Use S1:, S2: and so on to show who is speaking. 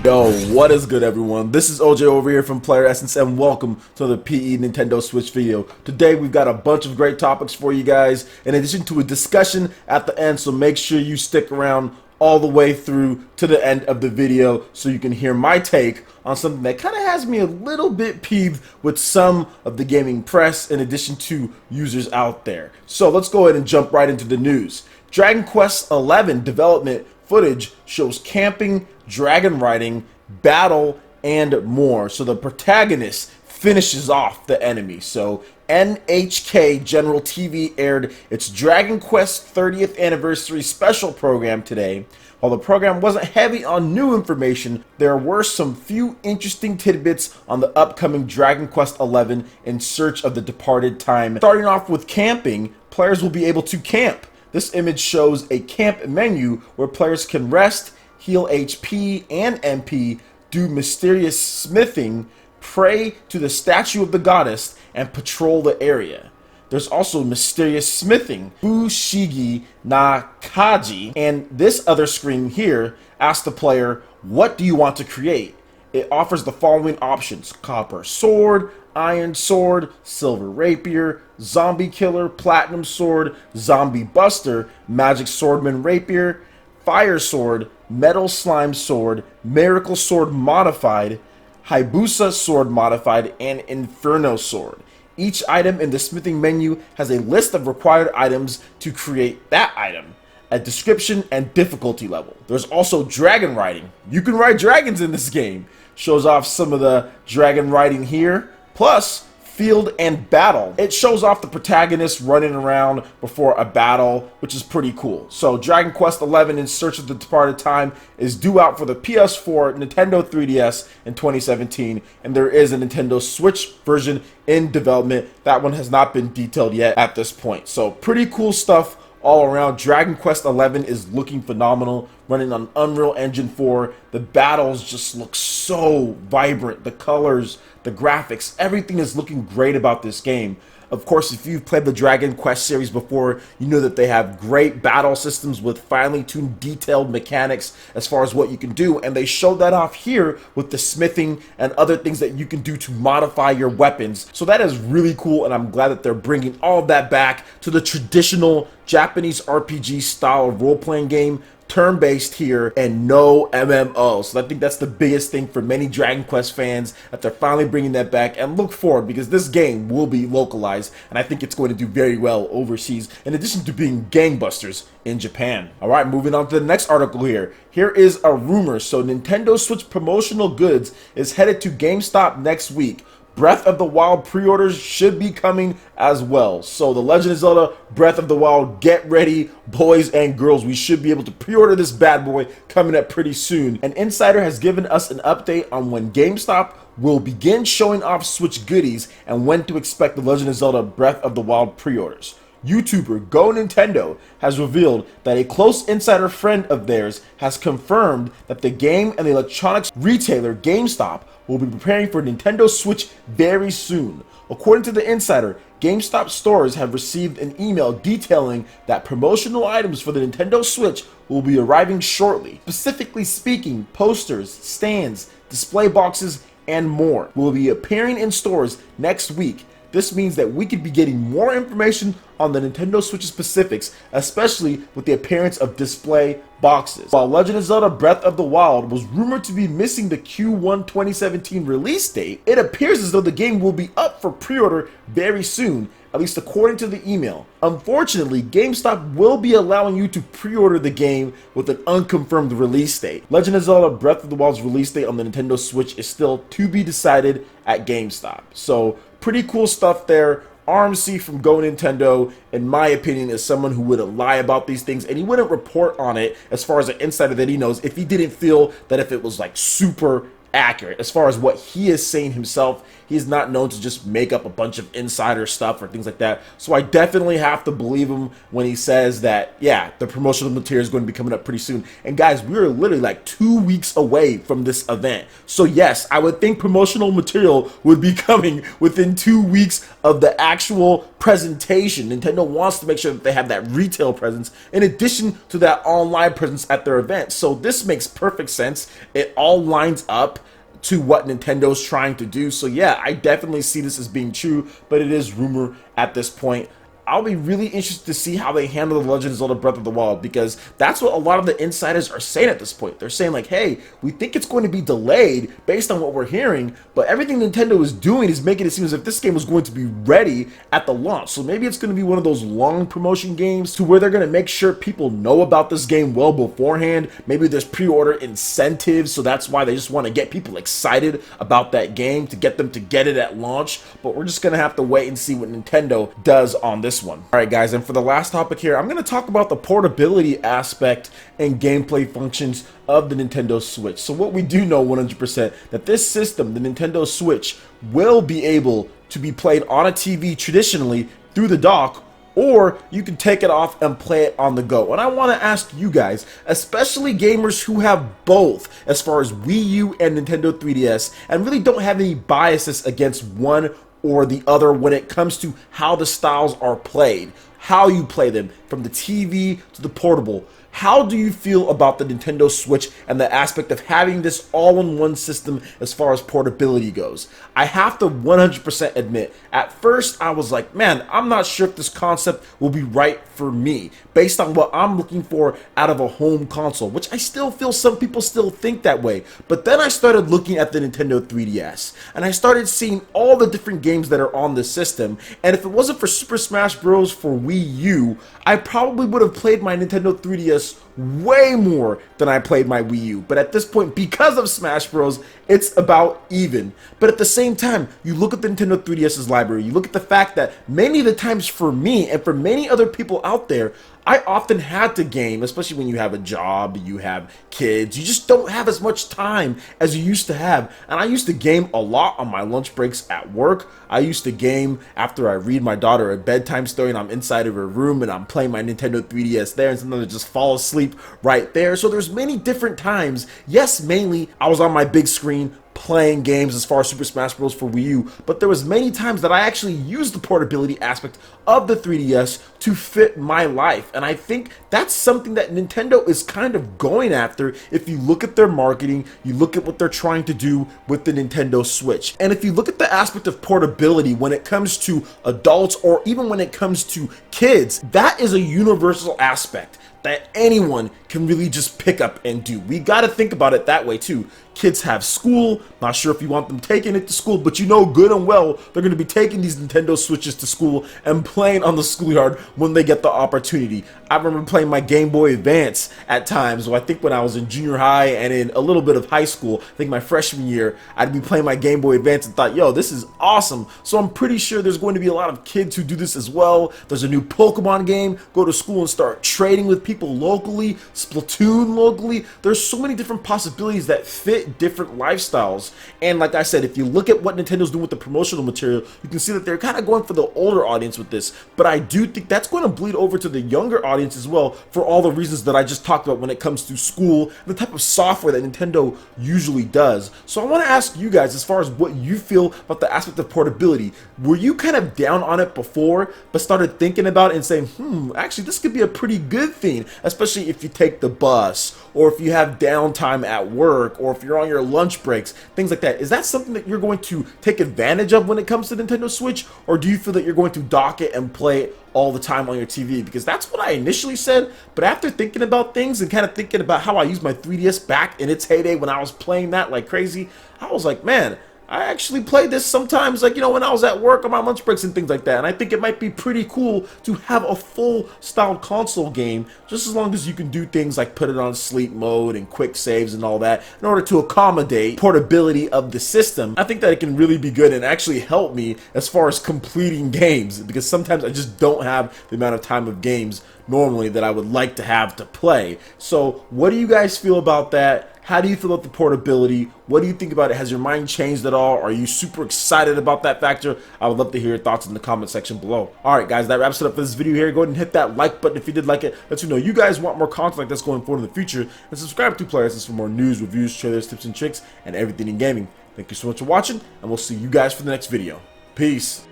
S1: Yo, what is good everyone? This is OJ over here from PlayerEssence and welcome to the PE Nintendo Switch video. Today we've got a bunch of great topics for you guys in addition to a discussion at the end, so make sure you stick around all the way through to the end of the video so you can hear my take on something that kind of has me a little bit peeved with some of the gaming press in addition to users out there. So let's go ahead and jump right into the news. Dragon Quest XI development footage shows camping, dragon riding, battle, and more. So the protagonist finishes off the enemy. So NHK General TV aired its Dragon Quest 30th anniversary special program today. While the program wasn't heavy on new information, there were some few interesting tidbits on the upcoming Dragon Quest XI in search of the departed time. Starting off with camping, players will be able to camp. This image shows a camp menu where players can rest, heal HP and MP, do mysterious smithing, pray to the statue of the goddess, and patrol the area. There's also mysterious smithing, Fushigi na Kaji, and this other screen here asks the player, what do you want to create? It offers the following options: copper sword, iron sword, silver rapier, zombie killer, platinum sword, zombie buster, magic swordman rapier, fire sword, metal slime sword, miracle sword modified, Hayabusa sword modified, and inferno sword. Each item in the smithing menu has a list of required items to create that item, a description and difficulty level. There's also dragon riding. You can ride dragons in this game. Shows off some of the dragon riding here, plus field and battle. It shows off the protagonist running around before a battle, which is pretty cool. So Dragon Quest XI in Search of the Departed Time is due out for the PS4, Nintendo 3DS in 2017, and there is a Nintendo Switch version in development. That one has not been detailed yet at this point. So pretty cool stuff all around. Dragon Quest XI is looking phenomenal, running on Unreal Engine 4. The battles just look so vibrant. The colors, the graphics, everything is looking great about this game. Of course, if you've played the Dragon Quest series before, you know that they have great battle systems with finely tuned, detailed mechanics as far as what you can do, and they show that off here with the smithing and other things that you can do to modify your weapons. So that is really cool, and I'm glad that they're bringing all of that back to the traditional Japanese RPG style role-playing game, turn-based here, and no MMO. So I think that's the biggest thing for many Dragon Quest fans, that they're finally bringing that back, and look forward, because this game will be localized and I think it's going to do very well overseas, in addition to being gangbusters in Japan. Alright, moving on to the next article here. Here is a rumor. So Nintendo Switch promotional goods is headed to GameStop next week. Breath of the Wild pre-orders should be coming as well. So The Legend of Zelda Breath of the Wild, get ready, boys and girls. We should be able to pre-order this bad boy coming up pretty soon. An insider has given us an update on when GameStop will begin showing off Switch goodies and when to expect The Legend of Zelda Breath of the Wild pre-orders. YouTuber Go Nintendo has revealed that a close insider friend of theirs has confirmed that the game and the electronics retailer GameStop will be preparing for Nintendo Switch very soon. According to the insider, GameStop stores have received an email detailing that promotional items for the Nintendo Switch will be arriving shortly. Specifically speaking, posters, stands, display boxes, and more will be appearing in stores next week. This means that we could be getting more information on the Nintendo Switch specifics, especially with the appearance of display boxes. While Legend of Zelda Breath of the Wild was rumored to be missing the Q1 2017 release date, it appears as though the game will be up for pre-order very soon, at least according to the email. Unfortunately, GameStop will be allowing you to pre-order the game with an unconfirmed release date. Legend of Zelda Breath of the Wild's release date on the Nintendo Switch is still to be decided at GameStop. So pretty cool stuff there. RMC from Go Nintendo, in my opinion, is someone who wouldn't lie about these things, and he wouldn't report on it as far as an insider that he knows if he didn't feel that if it was like super accurate. As far as what he is saying himself, he is not known to just make up a bunch of insider stuff or things like that. So I definitely have to believe him when he says that, yeah, the promotional material is going to be coming up pretty soon. And guys, we're literally like 2 weeks away from this event. So yes, I would think promotional material would be coming within 2 weeks of the actual presentation. Nintendo wants to make sure that they have that retail presence in addition to that online presence at their events. So this makes perfect sense. It all lines up to what Nintendo's trying to do. So yeah, I definitely see this as being true, but it is rumor at this point. I'll be really interested to see how they handle The Legend of Zelda Breath of the Wild, because that's what a lot of the insiders are saying at this point. They're saying like, hey, we think it's going to be delayed based on what we're hearing, but everything Nintendo is doing is making it seem as if this game was going to be ready at the launch. So maybe it's going to be one of those long promotion games to where they're going to make sure people know about this game well beforehand. Maybe there's pre-order incentives, so that's why they just want to get people excited about that game to get them to get it at launch. But we're just going to have to wait and see what Nintendo does on this one. Alright guys, and for the last topic here, I'm going to talk about the portability aspect and gameplay functions of the Nintendo Switch. So what we do know 100% that this system, the Nintendo Switch, will be able to be played on a TV traditionally through the dock, or you can take it off and play it on the go. And I want to ask you guys, especially gamers who have both as far as Wii U and Nintendo 3DS, and really don't have any biases against one or the other when it comes to how the styles are played, how you play them, from the TV to the portable. How do you feel about the Nintendo Switch and the aspect of having this all-in-one system as far as portability goes? I have to 100% admit, at first I was like, man, I'm not sure if this concept will be right for me, based on what I'm looking for out of a home console, which I still feel some people still think that way. But then I started looking at the Nintendo 3DS, and I started seeing all the different games that are on the system, and if it wasn't for Super Smash Bros. For Wii U, I probably would have played my Nintendo 3DS way more than I played my Wii U. But at this point, because of Smash Bros, it's about even. But at the same time, you look at the Nintendo 3DS's library, you look at the fact that many of the times for me and for many other people out there, I often had to game, especially when you have a job, you have kids, you just don't have as much time as you used to have. And I used to game a lot on my lunch breaks at work. I used to game after I read my daughter a bedtime story and I'm inside of her room and I'm playing my Nintendo 3DS there, and sometimes I just fall asleep right there. So there's many different times. Yes, mainly I was on my big screen playing games as far as Super Smash Bros. For Wii U, but there was many times that I actually used the portability aspect of the 3DS to fit my life, and I think that's something that Nintendo is kind of going after. If you look at their marketing, you look at what they're trying to do with the Nintendo Switch, and if you look at the aspect of portability when it comes to adults or even when it comes to kids, that is a universal aspect that anyone can really just pick up and do. We got to think about it that way too. Kids have school, not sure if you want them taking it to school, but you know good and well they're going to be taking these Nintendo Switches to school and playing on the schoolyard when they get the opportunity. I remember playing my Game Boy Advance at times, so I think when I was in junior high and in a little bit of high school, I think my freshman year, I'd be playing my Game Boy Advance and thought, yo, this is awesome. So I'm pretty sure there's going to be a lot of kids who do this as well. There's a new Pokemon game, go to school and start trading with people locally, Splatoon locally. There's so many different possibilities that fit different lifestyles. And like I said, if you look at what Nintendo's doing with the promotional material, you can see that they're kind of going for the older audience with this, but I do think that's going to bleed over to the younger audience as well, for all the reasons that I just talked about when it comes to school, the type of software that Nintendo usually does. So I want to ask you guys, as far as what you feel about the aspect of portability, were you kind of down on it before, but started thinking about it and saying, actually this could be a pretty good thing, especially if you take the bus, or if you have downtime at work, or if you're on your lunch breaks, things like that. Is that something that you're going to take advantage of when it comes to Nintendo Switch, or do you feel that you're going to dock it and play it all the time on your TV? Because that's what I initially said, but after thinking about things and kind of thinking about how I used my 3DS back in its heyday when I was playing that like crazy, I was like, man, I actually play this sometimes, like, you know, when I was at work on my lunch breaks and things like that. And I think it might be pretty cool to have a full style console game, just as long as you can do things like put it on sleep mode and quick saves and all that in order to accommodate portability of the system. I think that it can really be good and actually help me as far as completing games, because sometimes I just don't have the amount of time of games normally that I would like to have to play. So what do you guys feel about that? How do you feel about the portability? What do you think about it? Has your mind changed at all? Are you super excited about that factor? I would love to hear your thoughts in the comment section below. Alright guys, that wraps it up for this video here. Go ahead and hit that like button if you did like it. Let you know you guys want more content like this going forward in the future. And subscribe to PlayerEssence for more news, reviews, trailers, tips and tricks, and everything in gaming. Thank you so much for watching, and we'll see you guys for the next video. Peace.